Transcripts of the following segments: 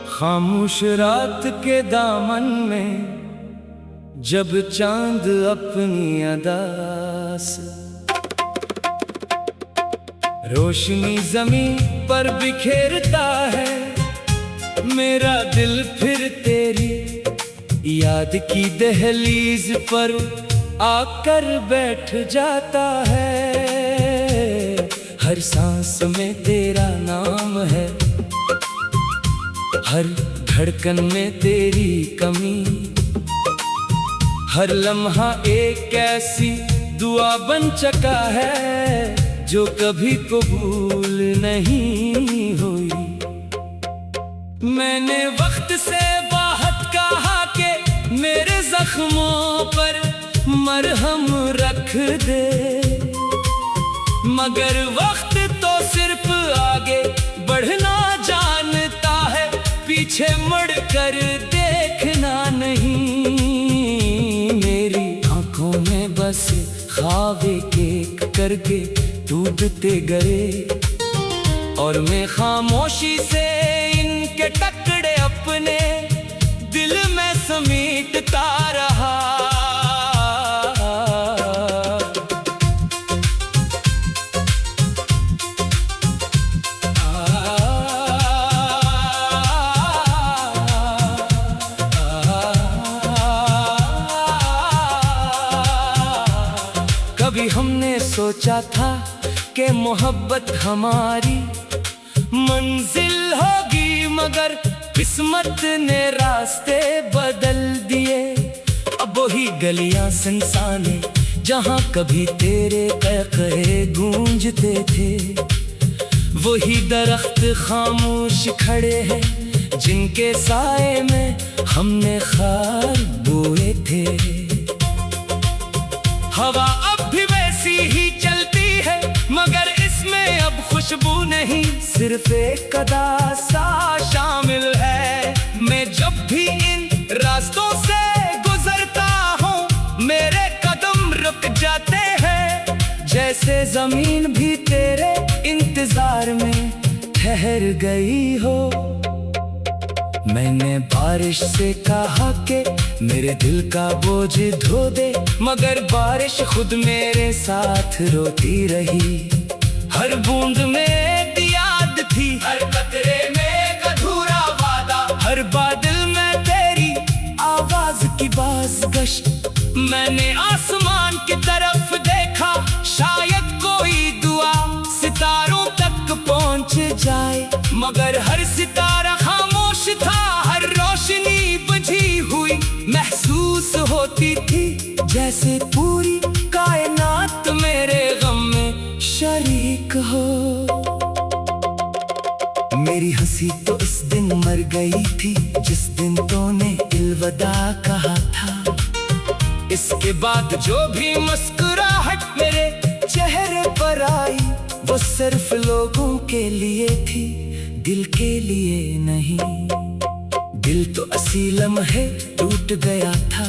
खामोश रात के दामन में जब चांद अपनी अदा से रोशनी जमीन पर बिखेरता है, मेरा दिल फिर तेरी याद की दहलीज पर आकर बैठ जाता है। हर सांस में तेरा नाम है, हर धड़कन में तेरी कमी, हर लम्हा एक ऐसी दुआ बन चुका है जो कभी कबूल नहीं हुई। मैंने वक्त से बाहत कहा कि मेरे जख्मों पर मरहम रख दे, मगर वक्त तो सिर्फ आगे बढ़ना जानता है, पीछे मुड़कर देखना नहीं। मेरी आंखों में बस ख्वाब एक करके टूटते गए, और मैं खामोशी से इनके टुकड़े अपने दिल में समेटता रहा। कभी हमने सोचा था कि मोहब्बत हमारी मंजिल होगी, मगर किस्मत ने रास्ते बदल दिए। अब वही गलियां सुनसाने जहां कभी तेरे क़हक़हे गूंजते थे, वही दरख्त खामोश खड़े हैं जिनके साए में हमने खार बोए थे। हवा अब भी वैसी ही चलती है, मगर इसमें अब खुशबू नहीं, सिर्फ एक अदा सा शामिल है। मैं जब भी इन रास्तों से गुजरता हूँ, मेरे कदम रुक जाते हैं, जैसे जमीन भी तेरे इंतजार में ठहर गई हो। मैंने बारिश से कहा कि मेरे दिल का बोझ धो दे, मगर बारिश खुद मेरे साथ रोती रही। हर बूंद में एक याद थी, हर कतरे में एक अधूरा वादा, हर बादल में तेरी आवाज की बाज़गश्त। मैंने आसमान की तरफ देखा, शायद कोई दुआ सितारों तक पहुंच जाए, मगर हर सितारा खामोश था, हर रोशनी बुझी हुई महसूस होती थी, जैसे पूरी कायनात मेरे गम में शरीक हो। मेरी हंसी तो इस दिन मर गई थी जिस दिन तूने अलविदा कहा था। इसके बाद जो भी मुस्कुराहट मेरे चेहरे पर आई, वो सिर्फ लोगों के लिए थी, दिल के लिए नहीं। दिल तो असी लम्हे टूट गया था,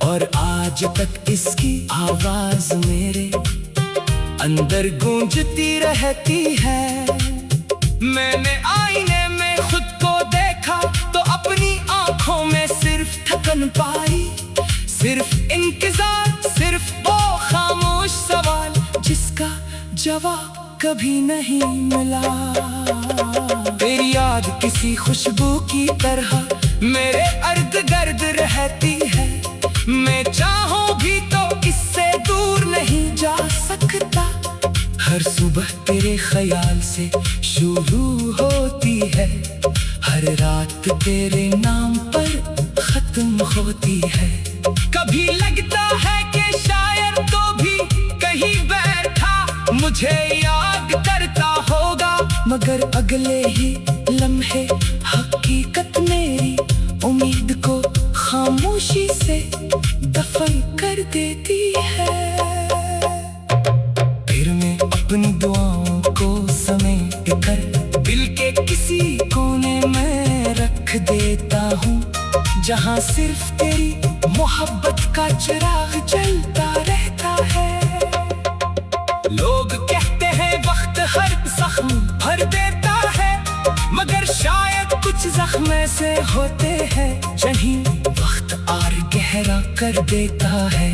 और आज तक इसकी आवाज मेरे अंदर गूंजती रहती है। मैंने आईने में खुद को देखा तो अपनी आंखों में सिर्फ थकन पाई, सिर्फ इंतजार, सिर्फ वो खामोश सवाल जिसका जवाब कभी नहीं मिला। तेरी याद किसी खुशबू की तरह मेरे अर्द गर्द रहती है, मैं चाहूं भी तो इससे दूर नहीं जा सकता। हर सुबह तेरे ख्याल से शुरू होती है, हर रात तेरे नाम पर खत्म होती है। कभी लगता है कि शायर तो भी कहीं बैठा मुझे याद करता होगा, मगर अगले ही लम्हे हकीकत मेरी उम्मीद को खामोशी से दफन कर देती है। फिर मैं अपनी दुआओं को समेट कर दिल के किसी कोने में रख देता हूँ, जहाँ सिर्फ तेरी मोहब्बत का चिराग जलता रहता है। लोग कहते हैं वक्त हर जख्म भर देता है, मगर शायद कुछ जख्म ऐसे होते हैं जिन्हें वक्त और गहरा कर देता है।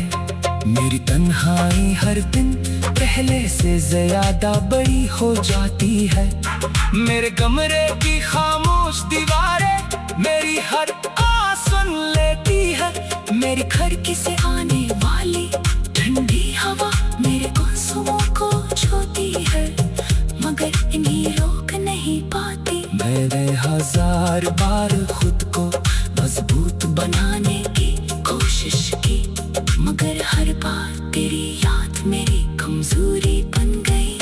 मेरी तन्हाई हर दिन पहले से ज्यादा बड़ी हो जाती है। मेरे कमरे की खामोश दीवारें मेरी हर आवाज़ सुन लेती है। मेरी खिड़की से आने वाली ठंडी हवा मेरे आंसुओं को छूती है, मगर इन्हें रोक नहीं पाती। मैंने हजार बार खुद को मजबूत बनाने की कोशिश की, मगर हर बार तेरी याद मेरी कमजोरी बन गई।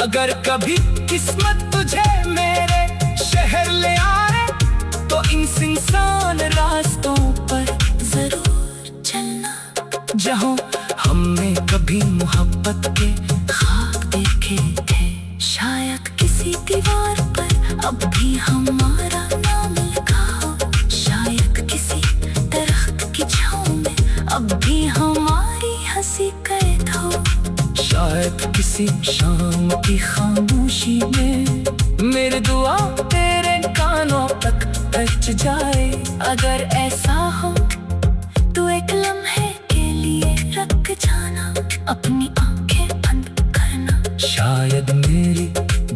अगर कभी किस्मत तुझे मेरे शहर ले आए, तो इन सुनसान रास्तों पर जरूर चलना, जहाँ हमने कभी मोहब्बत के खाक देखे थे। शायद किसी दीवार पर अब भी हमारा नाम लिखा हो, शायद किसी दरख्त की छांव में अब भी हमारी हंसी कैद हो, शायद किसी शाम की खामोशी में मेरी दुआ तेरे कानों तक पहुंच जाए। अगर ऐसा हो तो एक लम्हे के लिए रख जाना, अपनी आंखें बंद करना। शायद मेरी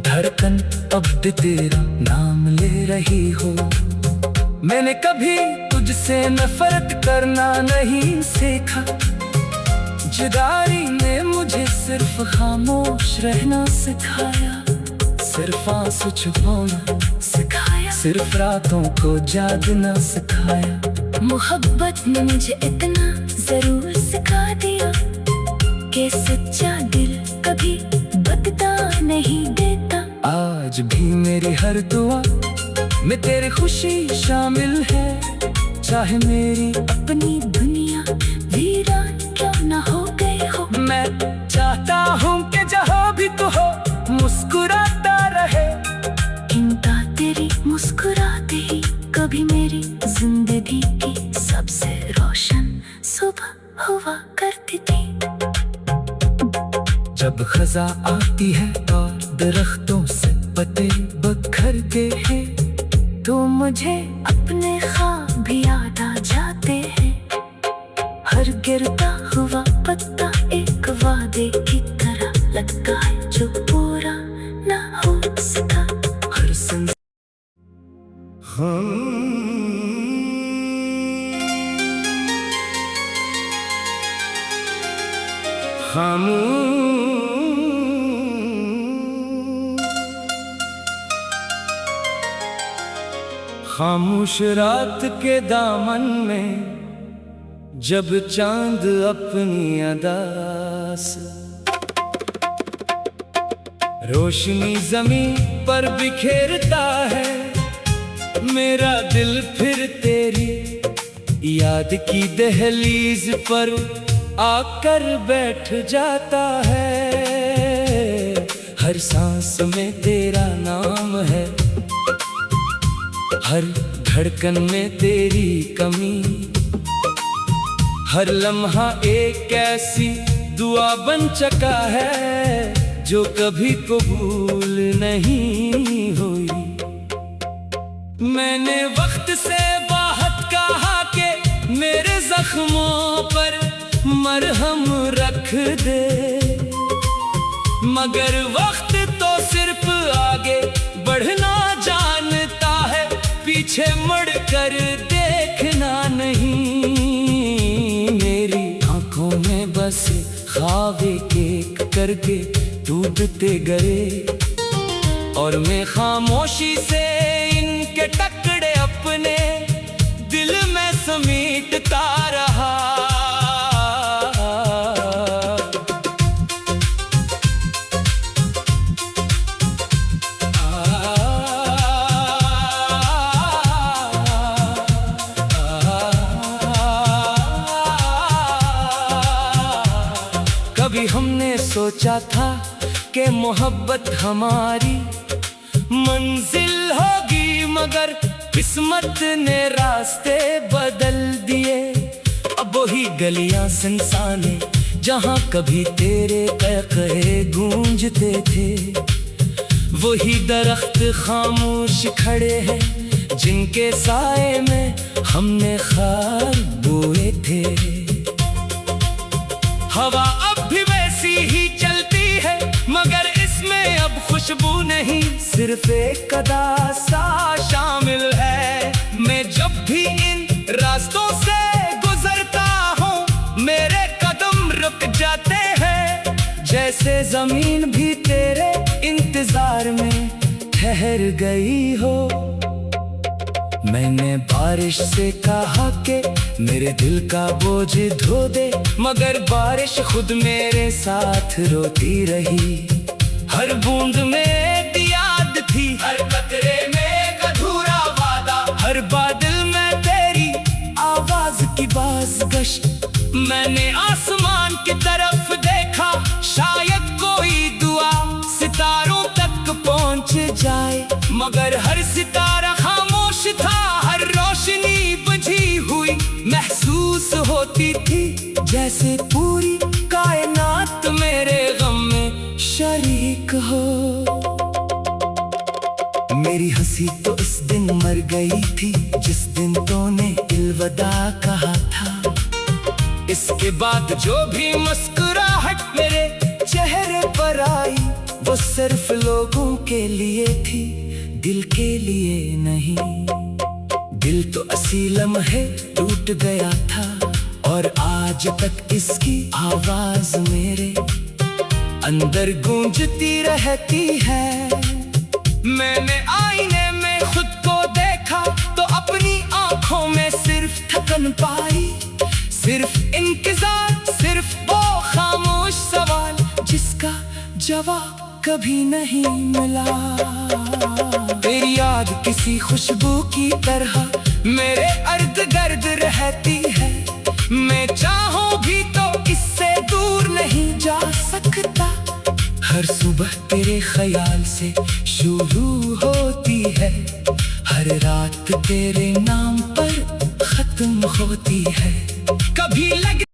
धड़कन अब भी तेरा नाम ले रही हो। मैंने कभी तुझसे नफरत करना नहीं सीखा, जुदाई ने मुझे सिर्फ खामोश रहना सिखाया। सिर्फ आंसू छुपाना सिखाया, सिर्फ रातों को जागना सिखाया। मोहब्बत ने मुझे इतना जरूर सिखा दिया कि सच्चा दिल कभी बदला नहीं देता। आज भी मेरी हर दुआ में तेरी खुशी शामिल है, चाहे मेरी अपनी दुनिया वीरान क्यों न हो गई हो। मैं चाहता हूँ कि जहाँ भी तू हो मुस्कुराता रहे, चिंता तेरी मुस्कुराते ही कभी मेरी जिंदगी की सबसे रोशन सुबह हुआ करती थी। जब खजा आती है और दरख्तों से पत्ते बिखरते हैं, तो मुझे अपने ख्वाब भी याद आ जाते हैं। हर गिरता हुआ पत्ता एक वादे की तरह लगता है जो पूरा ना हो सका। हर खामोश रात के दामन में जब चांद अपनी अदा से रोशनी जमीन पर बिखेरता है, मेरा दिल फिर तेरी याद की दहलीज पर आकर बैठ जाता है। हर सांस में तेरा नाम है, हर धड़कन में तेरी कमी, हर लम्हा एक ऐसी दुआ बन चुका है जो कभी कबूल नहीं हुई। मैंने वक्त से बहुत कहा कि मेरे जख्मों पर मरहम रख दे, मगर वक्त तो सिर्फ आगे बढ़ना जानता है, पीछे मुड़कर देखना नहीं। मेरी आंखों में बस ख्वाब एक करके टूटते गए, और मैं खामोशी से इनके टुकड़े अपने दिल में समेटता रहा। कभी हमने सोचा था कि मोहब्बत हमारी मंजिल होगी, मगर किस्मत ने रास्ते बदल दिए। अब वही गलियां सुनसाने जहां कभी तेरे कहे गूंजते थे, वही दरख्त खामोश खड़े हैं जिनके साए में हमने खार बोए थे। हवा अब भी वैसी ही चलती है मगर इसमें अब खुशबू नहीं, सिर्फ एक अदा सा शामिल है। मैं जब भी इन रास्तों से गुजरता हूँ मेरे कदम रुक जाते हैं, जैसे जमीन भी तेरे इंतजार में ठहर गई हो। मैंने बारिश से कहा कि मेरे दिल का बोझ धो दे, मगर बारिश खुद मेरे साथ रोती रही। हर बूंद में एक याद थी, हर कतरे में एक अधूरा वादा, हर बादल में तेरी आवाज की बाज़गश्त। मैंने आसमान की तरफ देखा, शायद कोई दुआ सितारों तक पहुंच जाए, मगर हर सितारा खामोश था, हर रोशनी बुझी हुई महसूस होती थी, जैसे पूरी कायनात मेरे गम में शरीक हो। मेरी हंसी तो उस दिन मर गई थी जिस दिन तूने अलविदा कहा था। इसके बाद जो भी मुस्कुराहट मेरे चेहरे पर आई वो सिर्फ लोगों के लिए थी, दिल के लिए नहीं। दिल तो असी लम्हे टूट गया था और आज तक इसकी आवाज मेरे अंदर गूंजती रहती है। मैंने आईने में खुद को देखा तो अपनी आंखों में सिर्फ थकन पाई, सिर्फ इंतजार, सिर्फ वो खामोश सवाल जिसका जवाब कभी नहीं मिला। तेरी याद किसी खुशबू की तरह मेरे अर्द गर्द रहती है, मैं चाहूं भी तो इससे दूर नहीं जा सकता। हर सुबह तेरे ख्याल से शुरू होती है, हर रात तेरे नाम पर खत्म होती है। कभी लग